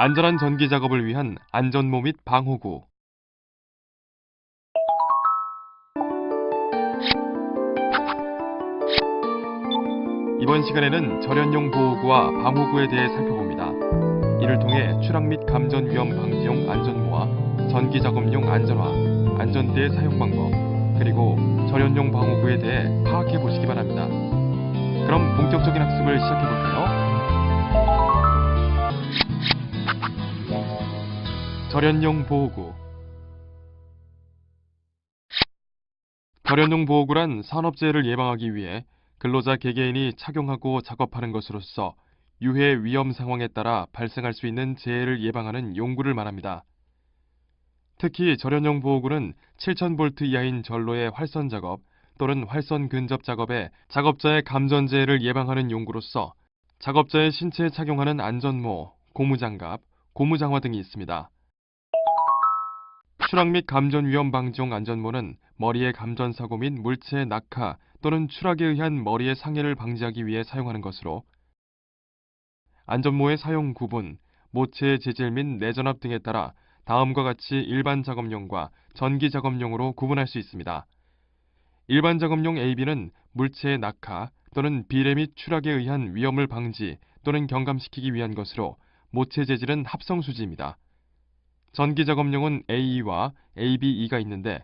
안전한 전기 작업을 위한 안전모 및 방호구. 이번 시간에는 절연용 보호구와 방호구에 대해 살펴봅니다. 이를 통해 추락 및 감전 위험 방지용 안전모와 전기 작업용 안전화, 안전대의 사용 방법, 그리고 절연용 방호구에 대해 파악해 보시기 바랍니다. 그럼 본격적인 학습을 시작해 볼까요? 절연용 보호구. 절연용 보호구란 산업재해를 예방하기 위해 근로자 개개인이 착용하고 작업하는 것으로서 유해 위험 상황에 따라 발생할 수 있는 재해를 예방하는 용구를 말합니다. 특히 절연용 보호구는 7000V 이하인 전로의 활선 작업 또는 활선 근접 작업에 작업자의 감전재해를 예방하는 용구로서 작업자의 신체에 착용하는 안전모, 고무장갑, 고무장화 등이 있습니다. 추락 및 감전 위험 방지용 안전모는 머리의 감전 사고 및 물체의 낙하 또는 추락에 의한 머리의 상해를 방지하기 위해 사용하는 것으로, 안전모의 사용 구분, 모체의 재질 및 내전압 등에 따라 다음과 같이 일반 작업용과 전기 작업용으로 구분할 수 있습니다. 일반 작업용 AB는 물체의 낙하 또는 비례 및 추락에 의한 위험을 방지 또는 경감시키기 위한 것으로 모체 재질은 합성수지입니다. 전기 작업용은 AE와 ABE가 있는데,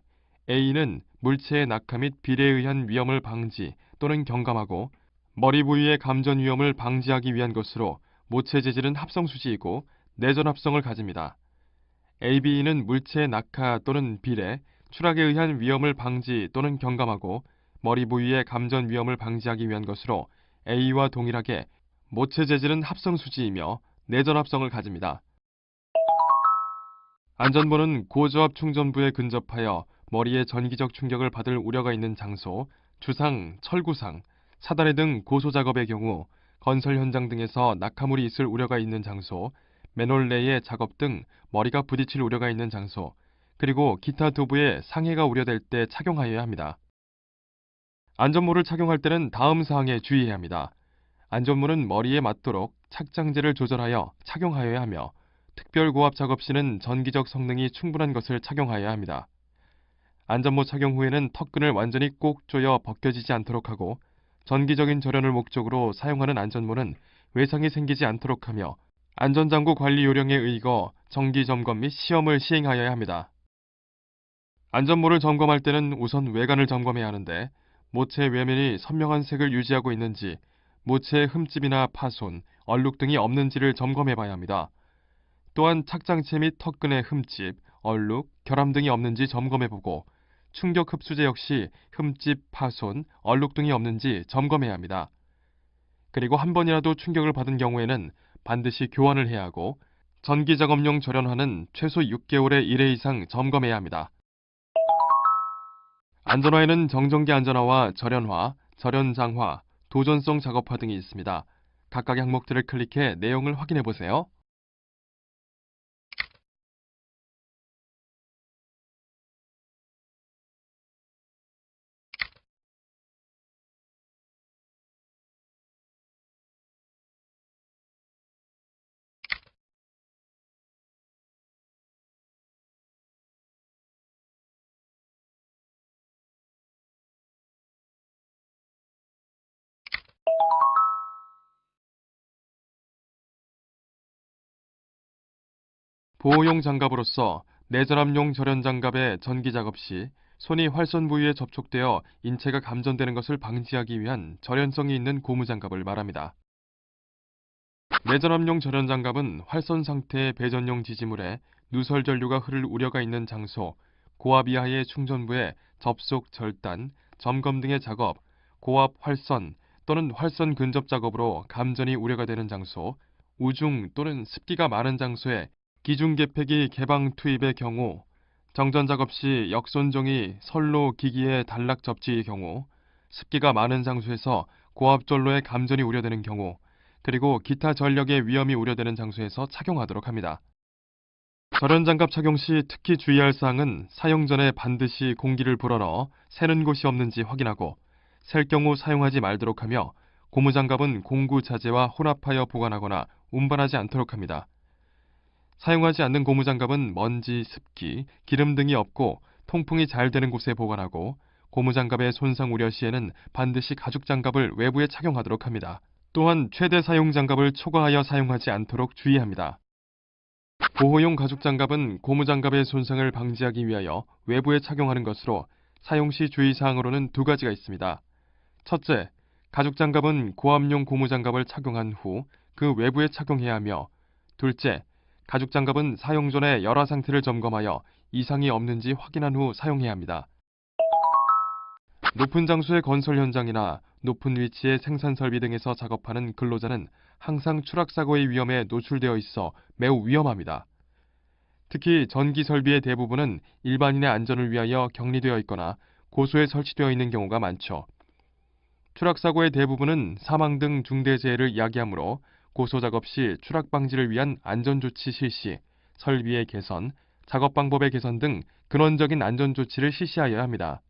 A는 물체의 낙하 및 비례에 의한 위험을 방지 또는 경감하고 머리 부위의 감전 위험을 방지하기 위한 것으로 모체 재질은 합성수지이고 내전 합성을 가집니다. ABE는 물체의 낙하 또는 비례, 추락에 의한 위험을 방지 또는 경감하고 머리 부위의 감전 위험을 방지하기 위한 것으로 A와 동일하게 모체 재질은 합성수지이며 내전 합성을 가집니다. 안전모는 고저압 충전부에 근접하여 머리에 전기적 충격을 받을 우려가 있는 장소, 주상, 철구상, 사다리 등 고소작업의 경우, 건설 현장 등에서 낙하물이 있을 우려가 있는 장소, 맨홀 내의 작업 등 머리가 부딪힐 우려가 있는 장소, 그리고 기타 도구에 상해가 우려될 때 착용하여야 합니다. 안전모를 착용할 때는 다음 사항에 주의해야 합니다. 안전모는 머리에 맞도록 착장제를 조절하여 착용하여야 하며, 특별고압 작업 시는 전기적 성능이 충분한 것을 착용하여야 합니다. 안전모 착용 후에는 턱끈을 완전히 꼭 조여 벗겨지지 않도록 하고, 전기적인 절연을 목적으로 사용하는 안전모는 외상이 생기지 않도록 하며 안전장구 관리 요령에 의거 정기 점검 및 시험을 시행하여야 합니다. 안전모를 점검할 때는 우선 외관을 점검해야 하는데, 모체 외면이 선명한 색을 유지하고 있는지, 모체의 흠집이나 파손, 얼룩 등이 없는지를 점검해 봐야 합니다. 또한 착장체 및 턱끈의 흠집, 얼룩, 결함 등이 없는지 점검해보고, 충격 흡수제 역시 흠집, 파손, 얼룩 등이 없는지 점검해야 합니다. 그리고 한 번이라도 충격을 받은 경우에는 반드시 교환을 해야 하고, 전기 작업용 절연화는 최소 6개월에 1회 이상 점검해야 합니다. 안전화에는 정전기 안전화와 절연화, 절연장화, 도전성 작업화 등이 있습니다. 각각의 항목들을 클릭해 내용을 확인해 보세요. 보호용 장갑으로서 내전압용 절연장갑의 전기 작업 시 손이 활선 부위에 접촉되어 인체가 감전되는 것을 방지하기 위한 절연성이 있는 고무장갑을 말합니다. 내전압용 절연장갑은 활선 상태의 배전용 지지물에 누설 전류가 흐를 우려가 있는 장소, 고압 이하의 충전부에 접속 절단, 점검 등의 작업, 고압 활선 또는 활선 근접 작업으로 감전이 우려가 되는 장소, 우중 또는 습기가 많은 장소에 기중계폐기 개방 투입의 경우, 정전 작업 시 역손종이 선로 기기에 단락 접지의 경우, 습기가 많은 장소에서 고압전로의 감전이 우려되는 경우, 그리고 기타 전력의 위험이 우려되는 장소에서 착용하도록 합니다. 절연장갑 착용 시 특히 주의할 사항은 사용 전에 반드시 공기를 불어넣어 새는 곳이 없는지 확인하고, 셀 경우 사용하지 말도록 하며, 고무장갑은 공구 자재와 혼합하여 보관하거나 운반하지 않도록 합니다. 사용하지 않는 고무장갑은 먼지, 습기, 기름 등이 없고 통풍이 잘 되는 곳에 보관하고 고무장갑의 손상 우려 시에는 반드시 가죽장갑을 외부에 착용하도록 합니다. 또한 최대 사용 장갑을 초과하여 사용하지 않도록 주의합니다. 보호용 가죽장갑은 고무장갑의 손상을 방지하기 위하여 외부에 착용하는 것으로 사용 시 주의사항으로는 두 가지가 있습니다. 첫째, 가죽장갑은 고압용 고무장갑을 착용한 후 그 외부에 착용해야 하며, 둘째, 가죽장갑은 사용 전에 열화 상태를 점검하여 이상이 없는지 확인한 후 사용해야 합니다. 높은 장소의 건설 현장이나 높은 위치의 생산 설비 등에서 작업하는 근로자는 항상 추락 사고의 위험에 노출되어 있어 매우 위험합니다. 특히 전기 설비의 대부분은 일반인의 안전을 위하여 격리되어 있거나 고소에 설치되어 있는 경우가 많죠. 추락 사고의 대부분은 사망 등 중대재해를 야기하므로 고소 작업 시 추락 방지를 위한 안전 조치 실시, 설비의 개선, 작업 방법의 개선 등 근원적인 안전 조치를 실시하여야 합니다.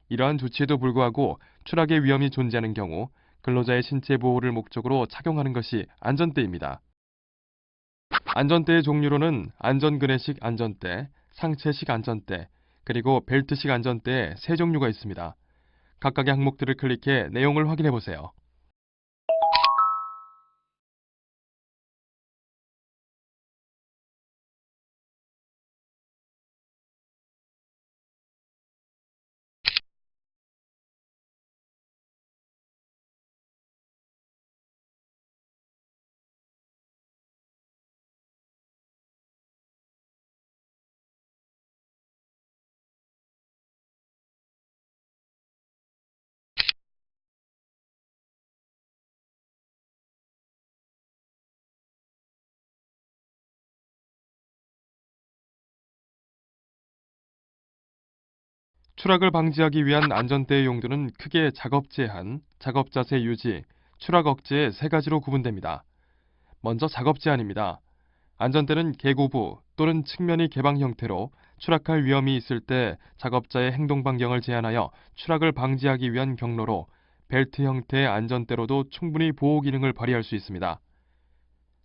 이러한 조치에도 불구하고 추락의 위험이 존재하는 경우 근로자의 신체 보호를 목적으로 착용하는 것이 안전대입니다. 안전대의 종류로는 안전그네식 안전대, 상체식 안전대, 그리고 벨트식 안전대의 세 종류가 있습니다. 각각의 항목들을 클릭해 내용을 확인해 보세요. 추락을 방지하기 위한 안전대의 용도는 크게 작업 제한, 작업 자세 유지, 추락 억제 세 가지로 구분됩니다. 먼저 작업 제한입니다. 안전대는 계고부 또는 측면이 개방 형태로 추락할 위험이 있을 때 작업자의 행동 반경을 제한하여 추락을 방지하기 위한 경로로 벨트 형태의 안전대로도 충분히 보호 기능을 발휘할 수 있습니다.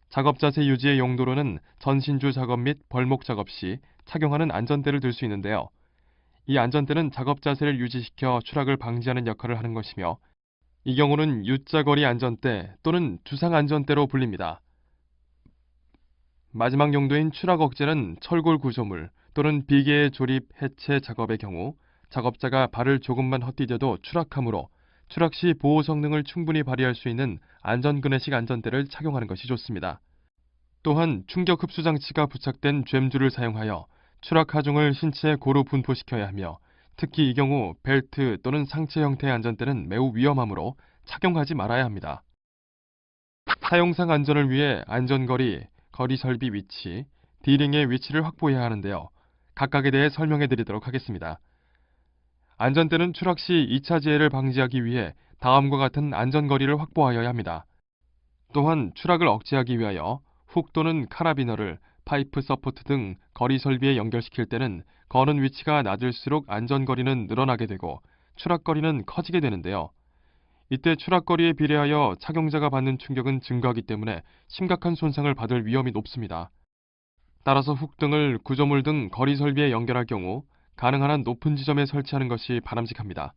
작업 자세 유지의 용도로는 전신주 작업 및 벌목 작업 시 착용하는 안전대를 들 수 있는데요. 이 안전대는 작업 자세를 유지시켜 추락을 방지하는 역할을 하는 것이며, 이 경우는 U자거리 안전대 또는 주상 안전대로 불립니다. 마지막 용도인 추락 억제는 철골 구조물 또는 비계의 조립 해체 작업의 경우 작업자가 발을 조금만 헛디뎌도 추락하므로 추락 시 보호 성능을 충분히 발휘할 수 있는 안전그네식 안전대를 착용하는 것이 좋습니다. 또한 충격 흡수 장치가 부착된 젬줄을 사용하여 추락 하중을 신체에 고루 분포시켜야 하며, 특히 이 경우 벨트 또는 상체 형태의 안전대는 매우 위험하므로 착용하지 말아야 합니다. 사용상 안전을 위해 안전거리, 거리 설비 위치, D링의 위치를 확보해야 하는데요. 각각에 대해 설명해 드리도록 하겠습니다. 안전대는 추락 시 2차 재해를 방지하기 위해 다음과 같은 안전거리를 확보하여야 합니다. 또한 추락을 억제하기 위하여 훅 또는 카라비너를 파이프 서포트 등 거리 설비에 연결시킬 때는 거는 위치가 낮을수록 안전거리는 늘어나게 되고 추락거리는 커지게 되는데요. 이때 추락거리에 비례하여 착용자가 받는 충격은 증가하기 때문에 심각한 손상을 받을 위험이 높습니다. 따라서 훅 등을 구조물 등 거리 설비에 연결할 경우 가능한 한 높은 지점에 설치하는 것이 바람직합니다.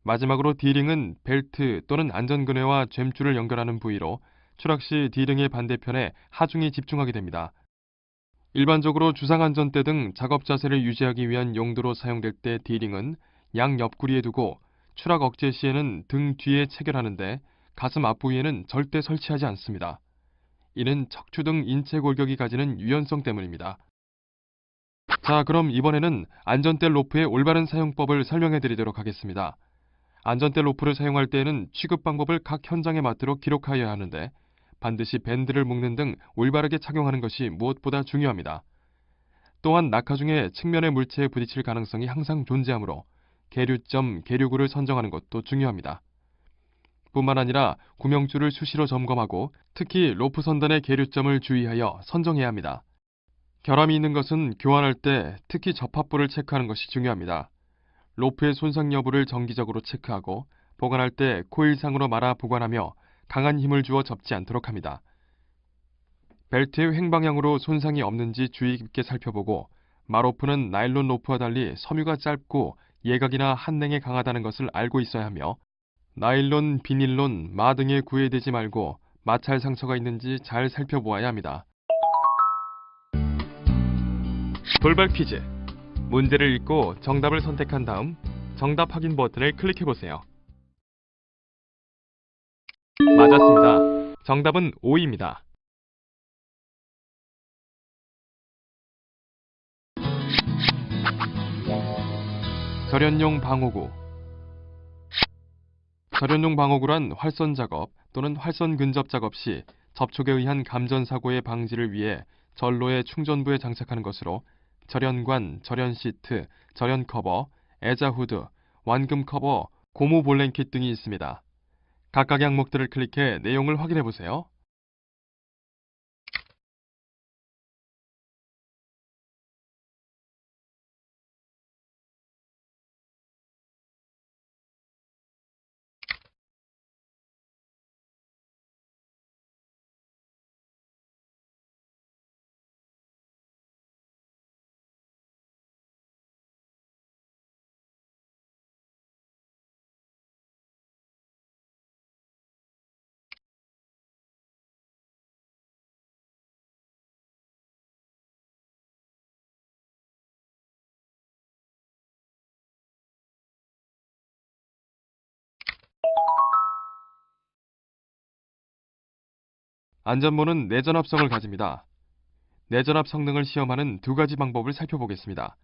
마지막으로 D링은 벨트 또는 안전그네와 젬줄을 연결하는 부위로 추락 시 D링의 반대편에 하중이 집중하게 됩니다. 일반적으로 주상안전대 등 작업 자세를 유지하기 위한 용도로 사용될 때 D링은 양 옆구리에 두고 추락 억제 시에는 등 뒤에 체결하는데 가슴 앞부위에는 절대 설치하지 않습니다. 이는 척추 등 인체 골격이 가지는 유연성 때문입니다. 자, 그럼 이번에는 안전대 로프의 올바른 사용법을 설명해 드리도록 하겠습니다. 안전대 로프를 사용할 때에는 취급 방법을 각 현장에 맞도록 기록하여야 하는데, 반드시 밴드를 묶는 등 올바르게 착용하는 것이 무엇보다 중요합니다. 또한 낙하 중에 측면의 물체에 부딪힐 가능성이 항상 존재하므로 계류점, 계류구를 선정하는 것도 중요합니다. 뿐만 아니라 구명줄을 수시로 점검하고 특히 로프 선단의 계류점을 주의하여 선정해야 합니다. 결함이 있는 것은 교환할 때 특히 접합부를 체크하는 것이 중요합니다. 로프의 손상 여부를 정기적으로 체크하고 보관할 때 코일상으로 말아 보관하며 강한 힘을 주어 접지 않도록 합니다. 벨트의 횡방향으로 손상이 없는지 주의 깊게 살펴보고 마로프는 나일론 로프와 달리 섬유가 짧고 예각이나 한냉에 강하다는 것을 알고 있어야 하며 나일론, 비닐론, 마 등에 구애되지 말고 마찰 상처가 있는지 잘 살펴보아야 합니다. 돌발 퀴즈. 문제를 읽고 정답을 선택한 다음 정답 확인 버튼을 클릭해보세요. 맞았습니다. 정답은 O입니다. 절연용 방어구. 절연용 방어구란 활선 작업 또는 활선 근접 작업 시 접촉에 의한 감전 사고의 방지를 위해 전로의 충전부에 장착하는 것으로 절연관, 절연 시트, 절연 커버, 애자 후드, 완금 커버, 고무 볼랭킷 등이 있습니다. 각각의 항목들을 클릭해 내용을 확인해 보세요. 안전모는 내전압성을 가집니다. 내전압 성능을 시험하는 두 가지 방법을 살펴보겠습니다.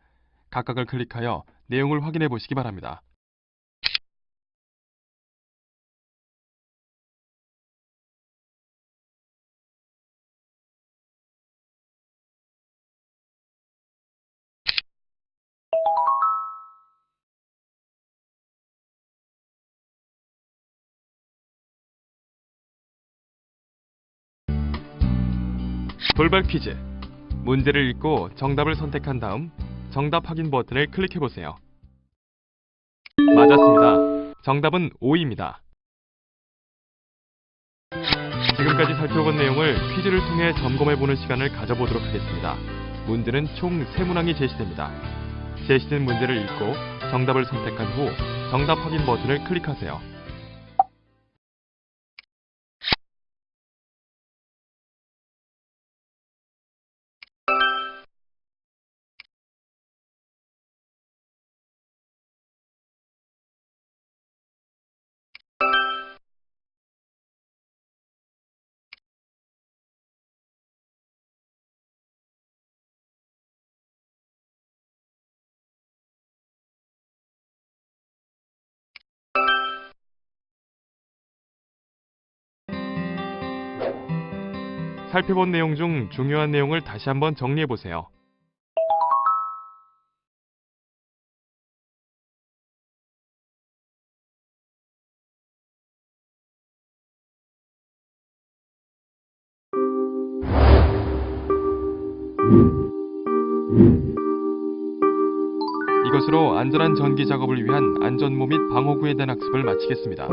각각을 클릭하여 내용을 확인해 보시기 바랍니다. 돌발 퀴즈. 문제를 읽고 정답을 선택한 다음 정답 확인 버튼을 클릭해 보세요. 맞았습니다. 정답은 O입니다. 지금까지 살펴본 내용을 퀴즈를 통해 점검해보는 시간을 가져보도록 하겠습니다. 문제는 총 3문항이 제시됩니다. 제시된 문제를 읽고 정답을 선택한 후 정답 확인 버튼을 클릭하세요. 살펴본 내용 중 중요한 내용을 다시 한번 정리해보세요. 이것으로 안전한 전기 작업을 위한 안전모 및 방어구에 대한 학습을 마치겠습니다.